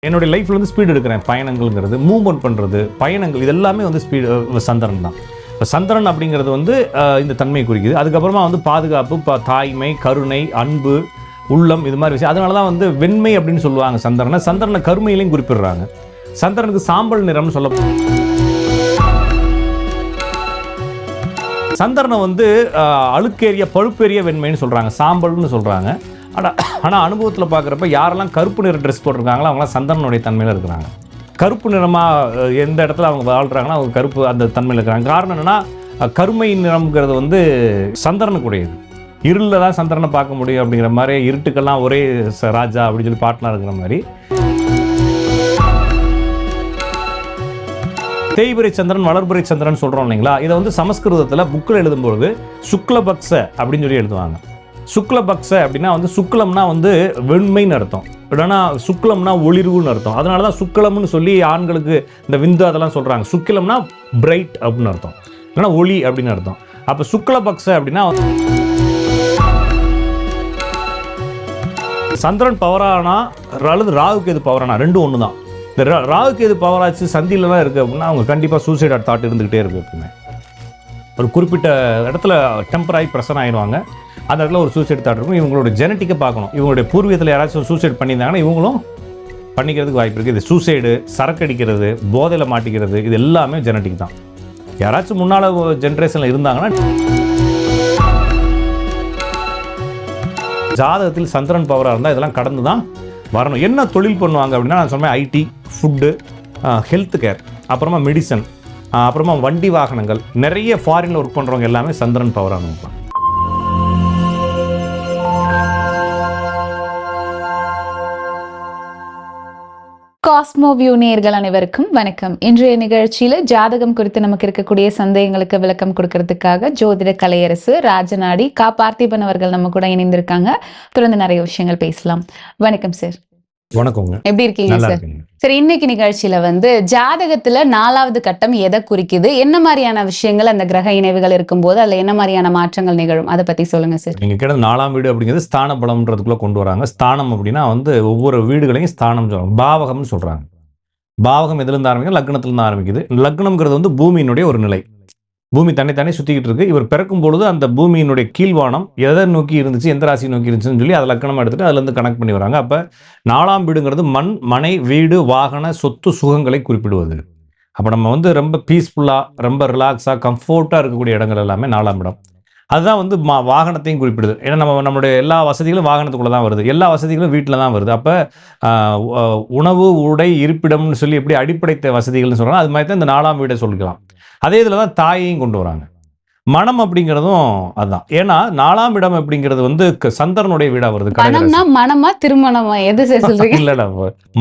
என்னுடைய லைஃப்ல வந்து ஸ்பீடு எடுக்கிறேன். பயணங்கள்ங்கிறது, மூவ்மெண்ட் பண்ணுறது, பயணங்கள் இது எல்லாமே வந்து ஸ்பீடு சந்திரன் தான். இப்போ சந்திரன் அப்படிங்கிறது வந்து இந்த தன்மையை குறிக்குது. அதுக்கப்புறமா வந்து பாதுகாப்பு, தாய்மை, கருணை, அன்பு, உள்ளம், இது மாதிரி விஷயம். அதனால தான் வந்து வெண்மை அப்படின்னு சொல்லுவாங்க சந்திரனை. சந்திரனை கருமையிலையும் குறிப்பிடுறாங்க. சந்திரனுக்கு சாம்பல் நிறம்னு சொல்ல சந்திரனை வந்து அழுக்கேறிய பழுப்பேறிய வெண்மைன்னு சொல்கிறாங்க, சாம்பல்னு சொல்கிறாங்க. ஆனால் அனுபவத்தில் பார்க்குறப்ப யாரெல்லாம் கருப்பு நிற ட்ரெஸ் போட்டிருக்காங்களோ அவங்களாம் சந்திரனுடைய தன்மையில் இருக்கிறாங்க. கருப்பு நிறமாக எந்த இடத்துல அவங்க வாழ்கிறாங்கன்னா அவங்க கருப்பு அந்த தன்மையில் இருக்கிறாங்க. காரணம் என்னென்னா கருமை நிறம்ங்கிறது வந்து சந்திரனுக்குடையது. இருளில் தான் சந்திரனை பார்க்க முடியும் அப்படிங்கிற மாதிரி, இருட்டுக்கெல்லாம் ஒரே ராஜா அப்படின்னு சொல்லி பாட்டெலாம் இருக்கிற மாதிரி. தேய்பிரை சந்திரன், வளர்பிறை சந்திரன் சொல்கிறோம் இல்லைங்களா? இதை வந்து சமஸ்கிருதத்தில் புக்கில் எழுதும்போது சுக்லபக்ஸ அப்படின்னு சொல்லி எழுதுவாங்க. சுக்லபக்ஸ அப்படின்னா வந்து சுக்லம்னா வந்து வெண்மைன்னு அர்த்தம், இல்லைன்னா சுக்லம்னா ஒளிர்வுன்னு அர்த்தம். அதனால தான் சுக்லம்னு சொல்லி ஆண்களுக்கு இந்த விந்து அதெல்லாம் சொல்கிறாங்க. சுக்கிலம்னா பிரைட் அப்படின்னு அர்த்தம், இல்லைன்னா ஒளி அப்படின்னு அர்த்தம். அப்போ சுக்லபக்ஸ அப்படின்னா சந்திரன் பவரானா அல்லது ராகுக்கு எது பவரானா ரெண்டும் ஒன்று தான். இந்த ராகுக்கு எது பவராச்சு சந்தியிலலாம் இருக்குது அப்படின்னா அவங்க கண்டிப்பாக சூசைட் தாட் இருந்துக்கிட்டே இருக்குது. எப்பவுமே ஒரு குறிப்பிட்ட இடத்துல டெம்பராகி ப்ரெஷர் ஆகிடுவாங்க. அந்த இடத்துல ஒரு சூசைட் தாட் இருக்கும். இவங்களோட ஜெனட்டிக்கை பார்க்கணும். இவங்களுடைய பூர்வீகத்தில் யாராச்சும் சூசைட் பண்ணியிருந்தாங்கன்னா இவங்களும் பண்ணிக்கிறதுக்கு வாய்ப்பு இருக்குது. இது சூசைடு, சரக்கடிக்கிறது, போதையில் மாட்டிக்கிறது, இது எல்லாமே ஜெனட்டிக் தான். யாராச்சும் முன்னால் ஜென்ரேஷனில் இருந்தாங்கன்னா ஜாதகத்தில் சந்திரன் பவராக இருந்தால் இதெல்லாம் கடந்து தான் வரணும். என்ன தொழில் பண்ணுவாங்க அப்படின்னா நான் சொன்னேன், ஐடி, ஃபுட்டு, ஹெல்த் கேர், அப்புறமா மெடிசன், அப்புறமா வண்டி வாகனங்கள், நிறைய ஃபாரினில் ஒர்க் பண்ணுறவங்க எல்லாமே சந்திரன் பவரானவங்க. காஸ்மோ வியூ நேயர்கள் அனைவருக்கும் வணக்கம். இன்றைய நிகழ்ச்சியில ஜாதகம் குறித்து நமக்கு இருக்கக்கூடிய சந்தேகங்களுக்கு விளக்கம் கொடுக்கறதுக்காக ஜோதிட கலையரசு ராஜநாடி பார்த்திபன் அவர்கள் நம்ம கூட இணைந்திருக்காங்க. தொடர்ந்து நிறைய விஷயங்கள் பேசலாம். வணக்கம் சார். வணக்கங்க. எப்படி இருக்கீங்க சார்? சரி, இன்னைக்கு நிகழ்ச்சியில வந்து ஜாதகத்துல 4வது கட்டம் எதை குறிக்குது, என்ன மாதிரியான விஷயங்கள் அந்த கிரக இணைவுகள் இருக்கும்போது அதுல என்ன மாதிரியான மாற்றங்கள் நிகழும், அதை பத்தி சொல்லுங்க சார். நீங்க கேட்டது 4ஆம் வீடு அப்படிங்கிறது ஸ்தான பலம்ன்றதுக்குள்ள கொண்டு வராங்க. ஸ்தானம் அப்படின்னா வந்து ஒவ்வொரு வீடுகளையும் ஸ்தானம் சொல்றாங்க, பாவகம்னு சொல்றாங்க. பாவகம் எதுல இருந்து ஆரம்பிக்குது? லக்னத்துல இருந்து ஆரம்பிக்குது. லக்னம்ங்கிறது வந்து பூமியினுடைய ஒரு நிலை. பூமி தன்னை சுற்றிக்கிட்டு இருக்கு. இவர் பிறக்கும் பொழுது அந்த பூமியினுடைய கீழ்வானம் எதை நோக்கி இருந்துச்சு, எந்த ராசி நோக்கி இருந்துச்சுன்னு சொல்லி அதை லக்கணமாக எடுத்துட்டு அதுலேருந்து கனெக்ட் பண்ணி வராங்க. அப்போ 4ஆம் வீடுங்கிறது மண், மனை, வீடு, வாகன, சொத்து, சுகங்களை குறிப்பிடுவது. அப்போ நம்ம வந்து ரொம்ப பீஸ்ஃபுல்லாக, ரொம்ப ரிலாக்ஸாக, கம்ஃபர்ட்டாக இருக்கக்கூடிய இடங்கள் எல்லாமே 4ஆம் இடம். அதுதான் வந்து வாகனத்தையும் குறிப்பிடுது. ஏன்னா நம்மளுடைய எல்லா வசதிகளும் வாகனத்துக்குள்ளே தான் வருது, எல்லா வசதிகளும் வீட்டில் தான் வருது. அப்போ உணவு, உடை, இருப்பிடம்னு சொல்லி எப்படி அடிப்படை வசதிகள்னு சொல்கிறாங்க, அது மாதிரி தான் இந்த 4ஆம் வீடை சொல்லிக்கலாம். அதே இதில் தான் தாயையும் கொண்டு வராங்க. மனம் அப்படிங்கிறதும் அதுதான். ஏன்னா 4ஆம் இடம் அப்படிங்கிறது வந்து சந்திரனுடைய வீடா வருது. மனமா திருமணமா எது சொல்றீங்க? இல்ல,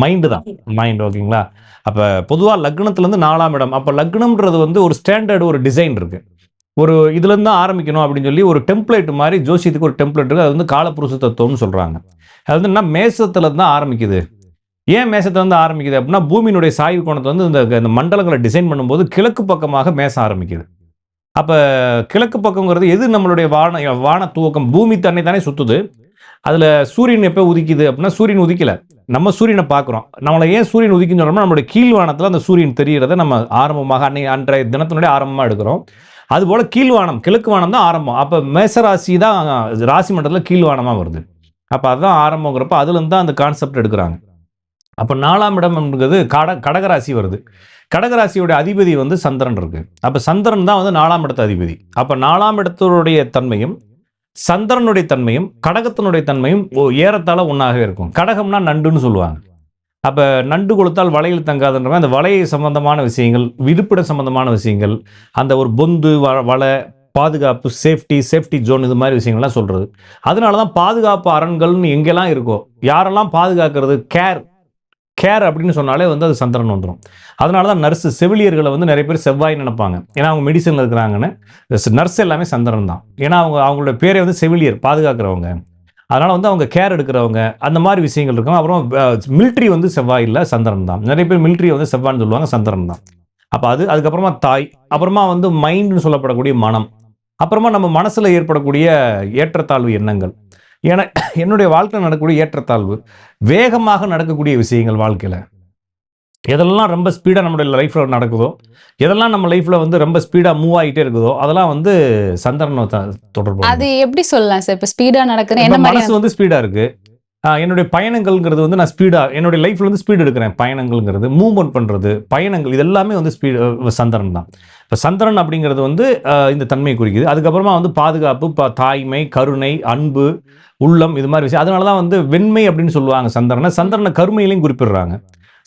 மைண்டு தான், மைண்ட். ஓகேங்களா? அப்ப பொதுவா லக்னத்துல இருந்து 4ஆம் இடம். அப்ப லக்னம்ன்றது வந்து ஒரு ஸ்டாண்டர்டு, ஒரு டிசைன் இருக்கு. ஒரு இதுல இருந்து தான் ஆரம்பிக்கணும் அப்படின்னு சொல்லி ஒரு டெம்ப்ளேட் மாதிரி ஜோசியத்துக்கு ஒரு டெம்ப்ளேட் இருக்கு. அது வந்து காலப்புருஷ தத்துவம்னு சொல்றாங்க. அது வந்து என்ன, மேசத்துல இருந்து தான் ஆரம்பிக்குது. ஏன் மேசத்துல இருந்து ஆரம்பிக்குது அப்படின்னா பூமியினுடைய சாய்வு கோணத்தை வந்து இந்த மண்டலங்களை டிசைன் பண்ணும்போது கிழக்கு பக்கமாக மேசம் ஆரம்பிக்குது. அப்போ கிழக்கு பக்கங்கிறது எது? நம்மளுடைய வான துவக்கம். பூமி தானே சுற்றுது. அதில் சூரியன் எப்போ உதிக்குது அப்படின்னா சூரியன் உதிக்கல, நம்ம சூரியனை பார்க்குறோம். நம்மளை ஏன் சூரியன் உதிக்குன்னு சொல்கிறோம்னா நம்மளுடைய கீழ்வானத்தில் அந்த சூரியன் தெரிகிறத நம்ம ஆரம்பமாக அன்றைய தினத்தினுடைய ஆரம்பமாக எடுக்கிறோம். அதுபோல் கீழ்வானம், கிழக்கு வானம் தான் ஆரம்பம். அப்போ மேசராசி தான் ராசி மண்டலத்தில் கீழ்வானமாக வருது. அப்போ அதுதான் ஆரம்பங்கிறப்ப அதுலேருந்து தான் அந்த கான்செப்ட் எடுக்கிறாங்க. அப்போ 4ஆம் இடம் அப்படிங்கிறது கடகராசி வருது. கடகராசியோட அதிபதி வந்து சந்திரன் இருக்கு. அப்போ சந்திரன் தான் வந்து 4ஆம் இடத்து அதிபதி. அப்போ 4ஆம் இடத்தினுடைய தன்மையும் சந்திரனுடைய தன்மையும் கடகத்தினுடைய தன்மையும் ஏறத்தாழ ஒன்றாகவே இருக்கும். கடகம்னா நண்டுன்னு சொல்லுவாங்க. அப்போ நண்டு கொடுத்தால் வலையில் தங்காதுன்ற அந்த வலையை சம்பந்தமான விஷயங்கள், இருப்பிட சம்பந்தமான விஷயங்கள், அந்த ஒரு பொந்து, வலை, பாதுகாப்பு, சேஃப்டி ஜோன், இது மாதிரி விஷயங்கள்லாம் சொல்கிறது. அதனால தான் பாதுகாப்பு அரண்கள்னு எங்கெல்லாம் இருக்கோ, யாரெல்லாம் பாதுகாக்கிறது, கேர் அப்படின்னு சொன்னாலே வந்து அது சந்திரன் வந்துடும். அதனால தான் நர்ஸு, செவிலியர்களை வந்து நிறைய பேர் செவ்வாய் நினைப்பாங்க. ஏன்னா அவங்க மெடிசனில் இருக்கிறாங்கன்னு. நர்ஸ் எல்லாமே சந்திரன் தான். ஏன்னா அவங்களோட பேரே வந்து செவிலியர், பாதுகாக்கிறவங்க. அதனால் வந்து அவங்க கேர் எடுக்கிறவங்க, அந்த மாதிரி விஷயங்கள் இருக்காங்க. அப்புறம் மிலிட்ரி வந்து செவ்வாய் இல்லை, சந்திரன் தான். நிறைய பேர் மிலிட்ரியை வந்து செவ்வாய்னு சொல்லுவாங்க, சந்திரன் தான். அப்போ அதுக்கப்புறமா தாய், அப்புறமா வந்து மைண்டுன்னு சொல்லப்படக்கூடிய மனம், அப்புறமா நம்ம மனசில் ஏற்படக்கூடிய ஏற்றத்தாழ்வு எண்ணங்கள், ஏன்னா என்னுடைய வாழ்க்கையில் நடக்கக்கூடிய ஏற்றத்தாழ்வு, வேகமாக நடக்கக்கூடிய விஷயங்கள் வாழ்க்கையில் எதெல்லாம் ரொம்ப ஸ்பீடாக நம்மளுடைய லைஃப்பில் நடக்குதோ, எதெல்லாம் நம்ம லைஃப்பில் வந்து ரொம்ப ஸ்பீடாக மூவ் ஆகிட்டே இருக்குதோ, அதெல்லாம் வந்து சந்திரனை தொடர்பு. அது எப்படி சொல்லலாம் சார்? இப்போ ஸ்பீடா நடக்குது, என்ன என்ன மனசு மாதிரி? வந்து ஸ்பீடாக இருக்குது. என்னுடைய பயணங்கள்ங்கிறது வந்து நான் ஸ்பீடாக என்னுடைய லைஃப்பில் வந்து ஸ்பீடு எடுக்கிறேன். பயணங்கள்ங்கிறது மூவ்மெண்ட் பண்ணுறது, பயணங்கள் இது எல்லாமே வந்து சந்திரன் தான். இப்போ சந்திரன் அப்படிங்கிறது வந்து இந்த தன்மையை குறிக்குது. அதுக்கப்புறமா வந்து பாதுகாப்பு, தாய்மை, கருணை, அன்பு, உள்ளம், இது மாதிரி விஷயம். அதனால தான் வந்து வெண்மை அப்படின்னு சொல்லுவாங்க சந்திரனை. சந்திரனை கருமையிலையும் குறிப்பிடுறாங்க.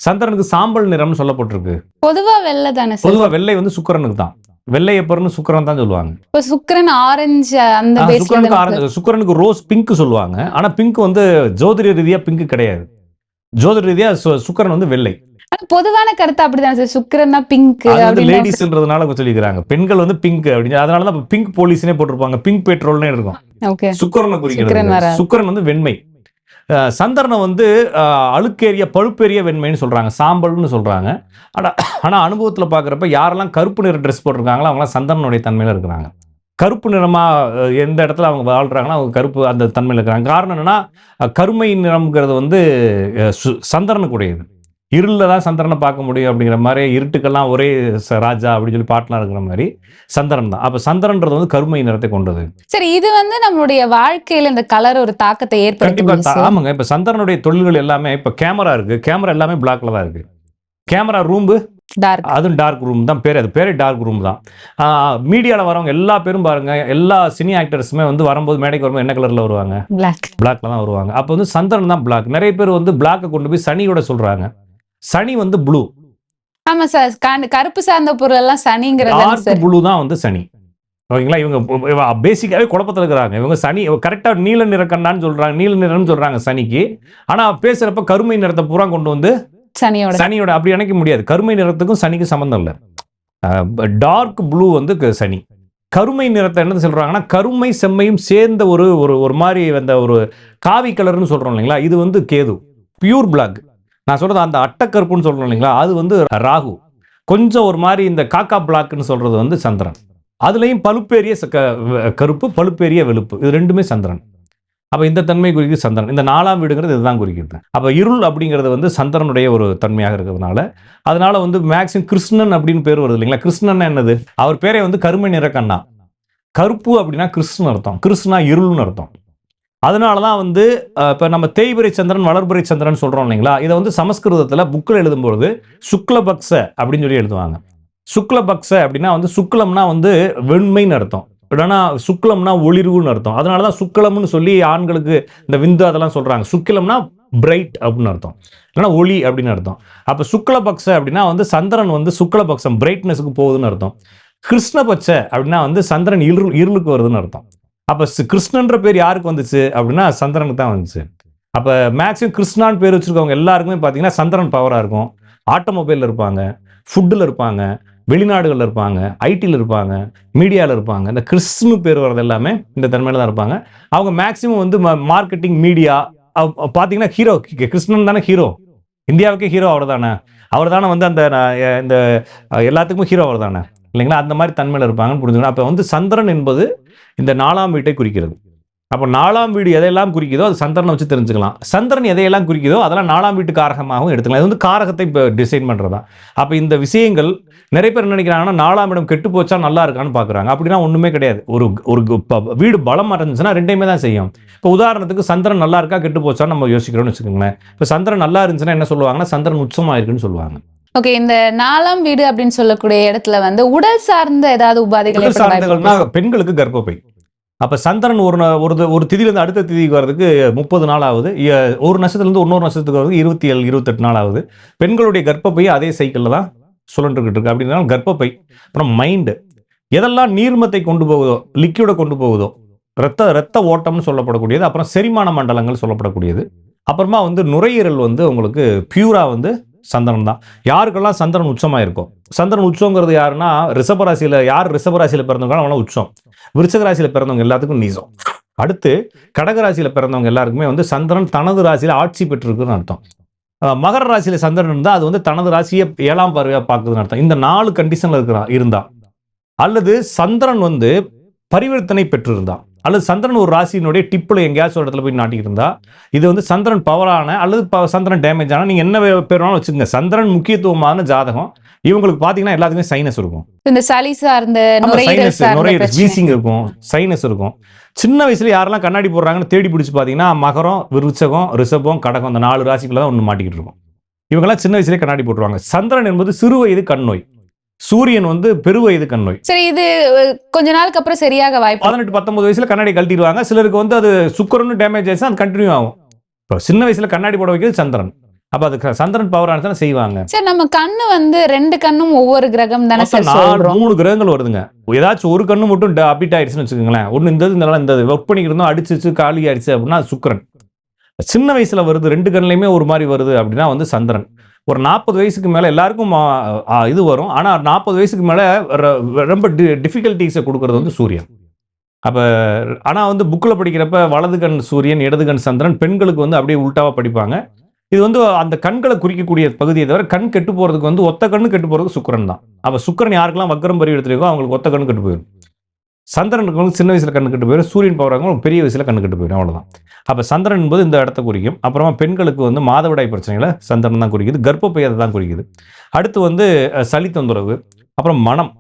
சந்திரனுக்கு சாம்பல் நிறம்னு சொல்லப்பட்டிருக்கு. பொதுவா வெள்ளை தானே சார்? பொதுவாக வெள்ளை வந்து சுக்கிரனுக்கு தான். வெள்ளை எப்பர்னு சுக்கிரன் தான் சொல்லுவாங்க. இப்போ சுக்கிரன் ஆரஞ்சு அந்த பேஸ்ல சுக்கிரனுக்கு ஆரஞ்சு, சுக்கிரனுக்கு ரோஸ் பிங்க் சொல்லுவாங்க. ஆனா பிங்க் வந்து ஜோதிட ரீதியா பிங்க் கிடையாது. ஜோதிட ரீதியா சுக்கிரன் வந்து வெள்ளை. பொதுவான கருத்து அப்படிதான் சார். சுக்கிரன்னா பிங்க் அது வந்து அப்படின்னு லேடிஸ்ன்றதுனால சொல்லிக்கிறாங்க. பெண்கள் வந்து பிங்க் அப்படின்னு. அதனால தான் பிங்க் போலீஸ்னே போட்டிருப்பாங்க. பிங்க் பெட்ரோல்னே இருக்கும். ஓகே. சுக்கிரனை குறிக்கிறது. சுக்கிரன் வந்து வெண்மை. சந்திரனை வந்து அழுக்கேறிய பழுப்பேறிய வெண்மைன்னு சொல்றாங்க, சாம்பல்னு சொல்றாங்க. ஆனா அனுபவத்தில் பார்க்குறப்ப யாரெல்லாம் கருப்பு நிற ட்ரெஸ் போட்டிருக்காங்களோ அவங்களாம் சந்திரனுடைய தன்மையில இருக்கிறாங்க. கருப்பு நிறமா எந்த இடத்துல அவங்க வாழ்றாங்கன்னா அவங்க கருப்பு அந்த தன்மையில் இருக்கிறாங்க. காரணம் என்னன்னா கருமை நிறம்ங்கிறது வந்து சந்திரனுக்குடையது. இருளில் தான் சந்திரனை பார்க்க முடியும் அப்படிங்கிற மாதிரி, இருட்டுக்கெல்லாம் ஒரே ராஜா அப்படின்னு சொல்லி பாட்டுலாம் இருக்கிற மாதிரி சந்திரன் தான். அப்போ சந்திரன்றது வந்து கருமை நிறத்தை கொண்டது. சரி, இது வந்து நம்மளுடைய வாழ்க்கையில இந்த கலர் ஒரு தாக்கத்தை ஏற்படுத்தும். ஆமாங்க. இப்போ சந்திரனுடைய தொழில்கள் எல்லாமே, இப்போ கேமரா இருக்கு, கேமரா எல்லாமே பிளாக்ல தான் இருக்கு. கேமரா ரூம்பு டார்க், அதுவும் டார்க் ரூம் தான் பேர். அது பேரே டார்க் ரூம் தான். மீடியாவில் வரவங்க எல்லா பேரும் பாருங்க, எல்லா சினி ஆக்டர்ஸுமே வந்து வரும்போது மேடைக்கு வரும்போது என்ன கலரில் வருவாங்க? பிளாக்ல தான் வருவாங்க. அப்போ வந்து சந்திரன் தான் பிளாக். நிறைய பேர் வந்து பிளாக்கை கொண்டு போய் சனியோட சொல்றாங்க. சனி வந்து ப்ளூ. ஆமா சார், கருப்பு சார்ந்த பொருள் எல்லாம் சனிங்கிறது ப்ளூ தான் வந்து சனி. ஓகேங்களா? இவங்க பேசிக்காவே குழப்பத்தில் இருக்கிறாங்க. இவங்க சனி கரெக்டாக நீல நிற கண்ணான்னு சொல்றாங்க, நீல நிறம்னு சொல்றாங்க சனிக்கு. ஆனா பேசுறப்ப கருமை நிறத்தை பூரா கொண்டு வந்து சனியோட அப்படி நினைக்க முடியாது. கருமை நிறத்துக்கும் சனிக்கும் சம்பந்தம் இல்லை. டார்க் ப்ளூ வந்து சனி. கருமை நிறத்தை என்ன சொல்றாங்கன்னா, கருமை செம்மையும் சேர்ந்த ஒரு ஒரு மாதிரி அந்த ஒரு காவி கலர்னு சொல்றோம் இல்லைங்களா, இது வந்து கேது. Pure black. நான் சொல்றது அந்த அட்டக்கருப்புன்னு சொல்றோம் இல்லைங்களா, அது வந்து ராகு. கொஞ்சம் ஒரு மாதிரி இந்த காக்கா பிளாக்னு சொல்றது வந்து சந்திரன். அதுலேயும் பழுப்பேறிய கருப்பு, பழுப்பேறிய வெளுப்பு, இது ரெண்டுமே சந்திரன். அப்போ இந்த தன்மை குறிக்குது சந்திரன். இந்த 4ஆம் வீடுங்கிறது இதுதான் குறிக்கிறது. அப்போ இருள் அப்படிங்கிறது வந்து சந்திரனுடைய ஒரு தன்மையாக இருக்கிறதுனால, அதனால வந்து மேக்சிமம் கிருஷ்ணன் அப்படின்னு பேர் வருது இல்லைங்களா. கிருஷ்ணன் என்னது? அவர் பேரே வந்து கருமை நிற கண்ணா. கருப்பு அப்படின்னா கிருஷ்ணன் அர்த்தம், கிருஷ்ணா இருள்னு அர்த்தம். அதனால தான் வந்து இப்போ நம்ம தேய்பிரை சந்திரன், வளர்பிறை சந்திரன் சொல்கிறோம் இல்லைங்களா, இதை வந்து சமஸ்கிருதத்தில் புக்கில் எழுதும்போது சுக்லபக்ஷ அப்படின்னு சொல்லி எழுதுவாங்க. சுக்லபக்ஷ அப்படின்னா வந்து சுக்லம்னா வந்து வெண்மைன்னு அர்த்தம், இல்லைன்னா சுக்லம்னா ஒளிர்வுன்னு அர்த்தம். அதனால தான் சுக்லம்னு சொல்லி ஆண்களுக்கு இந்த விந்து அதெல்லாம் சொல்கிறாங்க. சுக்கிலம்னா பிரைட் அப்படின்னு அர்த்தம், இல்லைன்னா ஒளி அப்படின்னு அர்த்தம். அப்போ சுக்லபக்ஷ அப்படின்னா வந்து சந்திரன் வந்து சுக்லபக்ஷம் பிரைட்னஸுக்கு போகுதுன்னு அர்த்தம். கிருஷ்ணபட்ச அப்படின்னா வந்து சந்திரன் இருளுக்கு வருதுன்னு அர்த்தம். அப்போ கிருஷ்ணன்ற பேர் யாருக்கு வந்துச்சு அப்படின்னா சந்திரனுக்கு தான் வந்துச்சு. அப்போ மேக்ஸிமம் கிருஷ்ணான்னு பேர் வச்சுருக்கவங்க எல்லாருக்குமே பார்த்தீங்கன்னா சந்திரன் பவராக இருக்கும். ஆட்டோமொபைலில் இருப்பாங்க, ஃபுட்டில் இருப்பாங்க, வெளிநாடுகளில் இருப்பாங்க, ஐடியில் இருப்பாங்க, மீடியாவில் இருப்பாங்க. இந்த கிறிஸ்துன்னு பேர் வர்றது எல்லாமே இந்த தன்மையில் தான் இருப்பாங்க. அவங்க மேக்ஸிமம் வந்து மார்க்கெட்டிங், மீடியா பார்த்தீங்கன்னா ஹீரோ. கிருஷ்ணன் தானே ஹீரோ, இந்தியாவுக்கே ஹீரோ அவர் தானே. அவர் தானே வந்து அந்த இந்த எல்லாத்துக்குமே ஹீரோ அவர் தானே இல்லைங்களா. அந்த மாதிரி தன்மையில் இருப்பாங்கன்னு புரிஞ்சுக்கணும். அப்போ வந்து சந்திரன் என்பது இந்த 4ஆம் வீட்டை குறிக்கிறது. அப்போ 4ஆம் வீடு எதையெல்லாம் குறிக்குதோ அது சந்திரனை வச்சு தெரிஞ்சுக்கலாம். சந்திரன் எதையெல்லாம் குறிக்குதோ அதெல்லாம் 4ஆம் வீட்டு காரகமாகவும் எடுத்துக்கலாம். இது வந்து காரகத்தை இப்போ டிசைன் பண்ணுறதா. அப்போ இந்த விஷயங்கள் நிறைய பேர் நினைக்கிறாங்கன்னா 4ஆம் இடம் கெட்டு போச்சா நல்லா இருக்கான்னு பார்க்குறாங்க. அப்படின்னா ஒன்றுமே கிடையாது. ஒரு வீடு பலம் அடைஞ்சுன்னா ரெண்டையுமே தான் செய்யும். இப்போ உதாரணத்துக்கு சந்திரன் நல்லா இருக்கா கெட்டு போச்சா நம்ம யோசிக்கிறோம்னு வச்சுக்கோங்களேன். இப்போ சந்திரன் நல்லா இருந்துச்சுன்னா என்ன சொல்லுவாங்கன்னா சந்திரன் உச்சமாக இருக்குன்னு சொல்லுவாங்க. ஓகே, இந்த 4ஆம் வீடு அப்படின்னு சொல்லக்கூடிய இடத்துல வந்து உடல் சார்ந்த ஏதாவது உபாதைகள், பெண்களுக்கு கர்ப்பப்பை. அப்ப சந்திரன் ஒரு திதியிலிருந்து அடுத்த திதிக்கு வர்றதுக்கு 30 நாள் ஆகுது. ஒரு நட்சத்திரத்திலிருந்து இன்னொரு நட்சத்திரத்துக்கு வர்றதுக்கு 27, 28 நாள் ஆகுது. பெண்களுடைய கர்ப்பப்பை அதே சைக்கிளில் தான் சுழன்றுகிட்டு இருக்கு. அப்படின்னா கர்ப்பப்பை. அப்புறம் மைண்டு, எதெல்லாம் நீர்மத்தை கொண்டு போகுதோ, லிக்யூடை கொண்டு போகுதோ, ரத்த ஓட்டம்னு சொல்லப்படக்கூடியது, அப்புறம் செரிமான மண்டலங்கள் சொல்லப்படக்கூடியது, அப்புறமா வந்து நுரையீரல் வந்து உங்களுக்கு பியூரா வந்து சந்திரன் தான். யாருக்கெல்லாம் சந்திரன் உச்சமாக இருக்கும், சந்திரன் உச்சங்கிறது யாருன்னா ரிஷபராசியில், யார் ரிஷபராசியில் பிறந்தவங்க அவங்களாம் உச்சம். விருச்சக ராசியில் பிறந்தவங்க எல்லாத்துக்கும் நீசம். அடுத்து கடகராசியில் பிறந்தவங்க எல்லாருக்குமே வந்து சந்திரன் தனது ராசியில் ஆட்சி பெற்றிருக்குன்னு அர்த்தம். மகர ராசியில் சந்திரன் இருந்தால் அது வந்து தனது ராசியை 7ஆம் பார்வையாக பார்க்குதுன்னு அர்த்தம். இந்த 4 கண்டிஷனில் இருந்தா, அல்லது சந்திரன் வந்து பரிவர்த்தனை பெற்றிருந்தான், அல்லது சந்திரன் ஒரு ராசியினுடைய டிப்பில் எங்கேயாச்சும் ஒரு இடத்துல போய் நாட்டிக்கிட்டு இருந்தா இது வந்து சந்திரன் பவரான அல்லது சந்திரன் டேமேஜ் ஆனால் நீங்கள் என்ன பேர் வேணாலும் வச்சுக்கோங்க, சந்திரன் முக்கியத்துவமான ஜாதகம் இவங்களுக்கு பார்த்தீங்கன்னா எல்லாத்துக்குமே சைனஸ் இருக்கும், இந்த சளி சார்ந்த நுரையீரல் சார்ந்த பிரச்சனை. வீசிங் இருக்கும், சைனஸ் இருக்கும். சின்ன வயசுல யாரெல்லாம் கண்ணாடி போடுறாங்கன்னு தேடி பிடிச்சி பார்த்தீங்கன்னா மகரம், விருச்சகம், ரிஷபம், கடகம் இந்த 4 ராசிக்குள்ள தான் ஒன்று மாட்டிக்கிட்டு இருக்கும். இவங்கெல்லாம் சின்ன வயசுலேயே கண்ணாடி போட்டுருவாங்க. சந்திரன் என்பது சிறு வயது கண் நோய், சூரியன் வந்து பெருவயது கண் நோய். சரி, இது கொஞ்ச நாளுக்கு அப்புறம் சரியாக வாய்ப்பு. 18-19 வயசுல கண்ணாடி கழட்டிடுவாங்க. சிலருக்கு வந்து அது சுக்கரன்னு டேமேஜ் ஆயிடுச்சு, அது கண்டினியூ ஆகும். இப்போ சின்ன வயசுல கண்ணாடி போட வைக்கிறது சந்திரன். அப்ப அது சந்திரன் பவர் ஆனதான் செய்வாங்க. சரி, நம்ம கண்ணு வந்து 2 கண்ணும் ஒவ்வொரு கிரகம் தானே சார் சொல்றோம். 3 கிரகங்கள் வருதுங்க. ஏதாச்சும் ஒரு கண்ணு மட்டும் அபிட் ஆயிடுச்சுன்னு வச்சுக்கோங்களேன், ஒன்னு இந்த ஒர்க் பண்ணிக்கிறதும் அடிச்சிச்சு காலி ஆயிடுச்சு அப்படின்னா அது சுக்கரன். சின்ன வயசுல வருது 2 கண்ணுலையுமே ஒரு மாதிரி வருது அப்படின்னா வந்து சந்திரன். ஒரு 40 வயசுக்கு மேல எல்லாருக்கும் இது வரும். ஆனா 40 வயசுக்கு மேல ரொம்ப டிஃபிகல்ட்டிஸை கொடுக்கறது வந்து சூரியன். அப்ப ஆனா வந்து புக்கில் படிக்கிறப்ப வலது கண் சூரியன், இடது கண் சந்திரன், பெண்களுக்கு வந்து அப்படியே உல்டாவா படிப்பாங்க. இது வந்து அந்த கண்களை குறிக்கக்கூடிய பகுதியை தவிர கண் கெட்டு போறதுக்கு வந்து ஒத்த கண்ணு கெட்டு போறதுக்கு சுக்கரன் தான். அப்ப சுக்கரன் யாருக்கெல்லாம் வக்கரம் பறி எடுத்துருக்கோ அவங்களுக்கு ஒத்த கண்ணு கெட்டு போயிடும். சந்திரனுக்கு வந்து சின்ன வயசுல கண்ணு கெட்டு போயிடும், சூரியன் பவராக பெரிய வயசுல கண்ணு கெட்டு போயிடும், அவ்வளவுதான். அப்ப சந்திரன் என்பது இந்த இடத்த குறிக்கும். அப்புறமா பெண்களுக்கு வந்து மாதவிடாய் பிரச்சனைகளை சந்திரன் தான் குறிக்குது, கர்ப்பப்பையதை தான் குறிக்குது. அடுத்து வந்து சளி தொந்தரவு, அப்புறம் மனம்,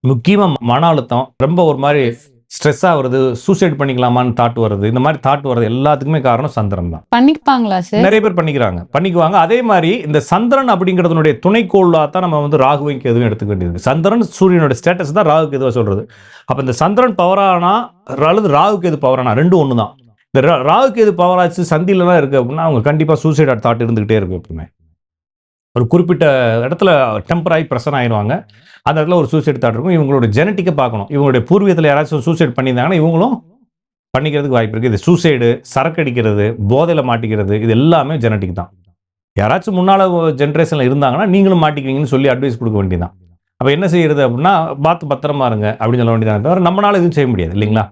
முக்கியமா மன அழுத்தம், ரொம்ப ஒரு மாதிரி ஸ்ட்ரெஸ்ஸா வருது, சூசைட் பண்ணிக்கலாமான்னு தாட் வருது, இந்த மாதிரி தாட் வருது எல்லாத்துக்குமே காரணம் சந்திரன் தான். பண்ணிப்பாங்களா சார்? நிறைய பேர் பண்ணிக்குவாங்க. அதே மாதிரி இந்த சந்திரன் அப்படிங்கிறதுனுடைய துணைக்கோளா தான் நம்ம வந்து ராகுவைக்கு எதுவும் எடுத்துக்க வேண்டியது. சந்திரன் சூரியனோட ஸ்டேட்டஸ் தான் ராகுக்கு எதுவும் சொல்றது. அப்ப இந்த சந்திரன் பவரானா அல்லது ராகுக்கு எது பவரானா ரெண்டும் ஒன்று தான். இந்த ராகுக்கு எது பவராச்சு சந்திலலாம் இருக்கு அப்படின்னா அவங்க கண்டிப்பா சூசைட் தாட் இருந்துகிட்டே இருக்கும். எப்பவுமே ஒரு குறிப்பிட்ட இடத்துல டெம்பராகி பிரசன் ஆயிடுவாங்க, அந்த இடத்துல ஒரு சூசைட் தாட் இருக்கும். இவங்களோட ஜெனட்டிக்கை பார்க்கணும், இவங்களுடைய பூர்வீகத்தில் யாராச்சும் சூசைட் பண்ணியிருந்தாங்கன்னா இவங்களும் பண்ணிக்கிறதுக்கு வாய்ப்பு இருக்குது. இது சூசைடு, சரக்கடிக்கிறது, போதையில் மாட்டிக்கிறது, இது எல்லாமே ஜெனட்டிக் தான். யாராச்சும் முன்னால் ஜென்ரேஷனில் இருந்தாங்கன்னா நீங்களும் மாட்டிக்குவீங்கன்னு சொல்லி அட்வைஸ் கொடுக்க வேண்டியதான். அப்போ என்ன செய்யறது அப்படின்னா பார்த்து பத்திரமா இருங்க அப்படின்னு சொல்ல வேண்டியதான் தவிர நம்மளால எதுவும் செய்ய முடியாது இல்லைங்களா,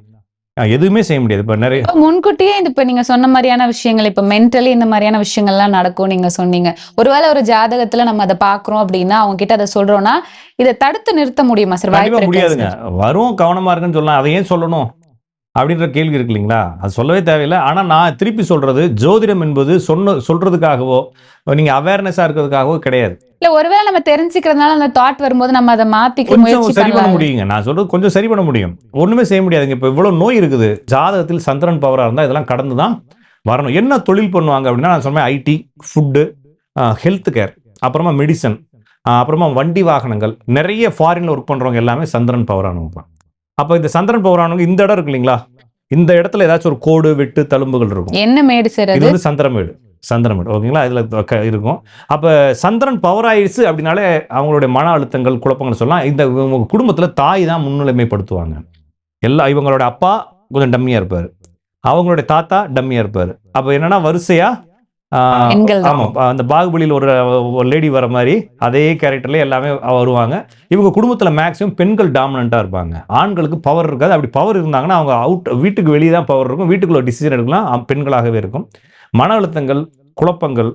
எதுவுமே செய்ய முடியாது. இப்போ நிறைய முன்கூட்டியே இப்ப நீங்க சொன்ன மாதிரியான விஷயங்கள், இப்ப மென்டலி இந்த மாதிரியான விஷயங்கள்லாம் நடக்கும் நீங்க சொன்னீங்க. ஒருவேளை ஒரு ஜாதகத்துல நம்ம அதை பாக்குறோம் அப்படின்னா அவங்க கிட்ட அதை சொல்றோம்னா இதை தடுத்து நிறுத்த முடியுமா சார்? வாய்ப்பு முடியாதுங்க. வரும், கவனமா இருக்குன்னு சொல்லலாம். அதை ஏன் சொல்லணும் அப்படின்ற கேள்வி இருக்கு இல்லைங்களா, அது சொல்லவே தேவையில்லை. ஆனால் நான் திருப்பி சொல்றது, ஜோதிடம் என்பது சொல்றதுக்காகவோ நீங்க அவேர்னஸா இருக்கிறதுக்காகவோ கிடையாது. இல்ல, ஒருவேளை நம்ம தெரிஞ்சுக்கிறதுனால அந்த தாட் வரும்போது நம்ம அதை மாத்திக்க முயற்சி சரி பண்ண முடியுங்க. நான் சொல்றது கொஞ்சம் சரி பண்ண முடியும், ஒண்ணுமே செய்ய முடியாதுங்க. இப்போ இவ்வளவு நோய் இருக்குது, ஜாதகத்தில் சந்திரன் பவரா இருந்தா இதெல்லாம் கடந்து தான் வரணும். என்ன தொழில் பண்ணுவாங்க அப்படின்னா நான் சொன்னேன், ஐடி, ஃபுட்டு, ஹெல்த் கேர், அப்புறமா மெடிசன், அப்புறமா வண்டி வாகனங்கள், நிறைய ஃபாரின்ல ஒர்க் பண்றவங்க எல்லாமே சந்திரன் பவரானவங்க. அப்போ இந்த சந்திரன் பவரானவங்க இந்த இடம் இருக்கு இல்லைங்களா, இந்த இடத்துல ஏதாச்சும் ஒரு கோடு, வெட்டு, தழும்புகள் இருக்கும். என்ன மேடு சார்? இது வந்து சந்திரமேடு. ஓகேங்களா, இதுல இருக்கும். அப்ப சந்திரன் பவர் ஆயிடுச்சு அப்படின்னாலே அவங்களுடைய மன அழுத்தங்கள், குழப்பங்கள் சொல்லலாம். இந்த குடும்பத்துல தாய் தான் முன்னிலைமைப்படுத்துவாங்க. இவங்களோட அப்பா கொஞ்சம் டம்மியா இருப்பாரு, அவங்களுடைய தாத்தா டம்மியா இருப்பாரு. அப்ப என்னன்னா வரிசையா ஆமா, அந்த பாகுபலியில் ஒரு லேடி வர மாதிரி அதே கேரக்டர்ல எல்லாமே வருவாங்க. இவங்க குடும்பத்துல மேக்சிமம் பெண்கள் டாமினண்டா இருப்பாங்க, ஆண்களுக்கு பவர் இருக்காது. அப்படி பவர் இருந்தாங்கன்னா அவங்க வீட்டுக்கு வெளியே தான் பவர் இருக்கும், வீட்டுக்குள்ள டிசிஷன் எடுக்கலாம் பெண்களாகவே இருக்கும். மன அழுத்தங்கள், குழப்பங்கள்,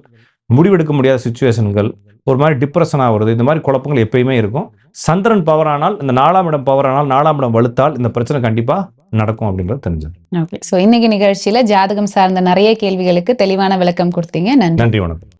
முடிவெடுக்க முடியாத சிச்சுவேஷன்கள், ஒரு மாதிரி டிப்ரெஷன் ஆகுறது, இந்த மாதிரி குழப்பங்கள் எப்பயுமே இருக்கும். சந்திரன் பவர் ஆனால், இந்த 4ஆம் இடம் பவர் ஆனால், 4ஆம் இடம் வலுத்தால் இந்த பிரச்சனை கண்டிப்பா நடக்கும் அப்படின்றது தெரிஞ்சது. ஓகே, ஸோ இன்னைக்கு நிகழ்ச்சியில ஜாதகம் சார்ந்த நிறைய கேள்விகளுக்கு தெளிவான விளக்கம் கொடுத்தீங்க. நன்றி. நன்றி, வணக்கம்.